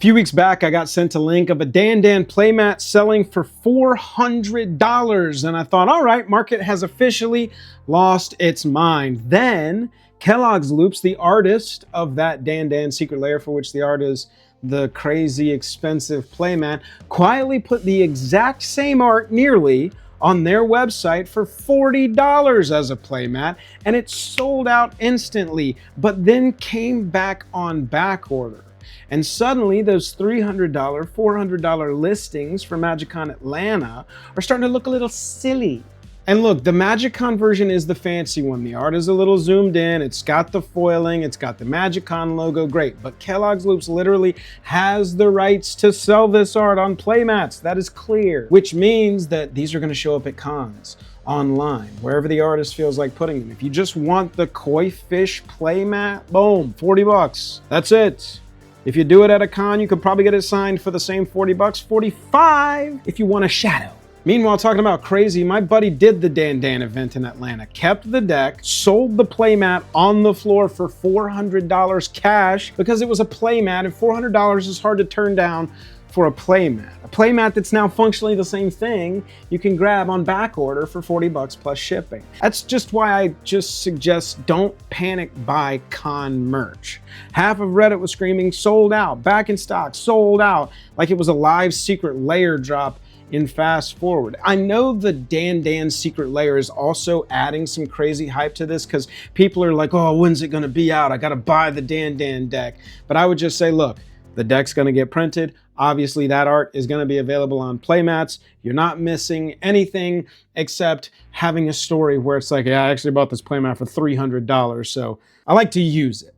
few weeks back, I got sent a link of a Dan playmat selling for $400. And I thought, all right, market has officially lost its mind. Then Kellogg's Loops, the artist of that Dan secret layer, for which the art is the crazy expensive playmat, quietly put the exact same art nearly on their website for $40 as a playmat, and it sold out instantly, but then came back on back order. And suddenly those $300, $400 listings for MagicCon Atlanta are starting to look a little silly. And look, the MagicCon version is the fancy one. The art is a little zoomed in, it's got the foiling, it's got the MagicCon logo, great. But Kellogg's Loops literally has the rights to sell this art on playmats, that is clear. Which means that these are gonna show up at cons, online, wherever the artist feels like putting them. If you just want the koi fish playmat, boom, 40 bucks, that's it. If you do it at a con, you could probably get it signed for the same 40 bucks, 45 if you want a shadow. Meanwhile, talking about crazy, my buddy did the Dan event in Atlanta, kept the deck, sold the playmat on the floor for $400 cash because it was a playmat, and $400 is hard to turn down for a playmat. A playmat that's now functionally the same thing you can grab on back order for 40 bucks plus shipping. That's just why I just suggest don't panic buy con merch. Half of Reddit was screaming sold out, back in stock, sold out, like it was a live secret layer drop in Fast Forward. I know the Dan secret layer is also adding some crazy hype to this because people are like, oh, when's it gonna be out? I gotta buy the Dan deck. But I would just say, look, the deck's gonna get printed. Obviously that art is gonna be available on playmats. You're not missing anything except having a story where it's like, yeah, I actually bought this playmat for $300, so I like to use it.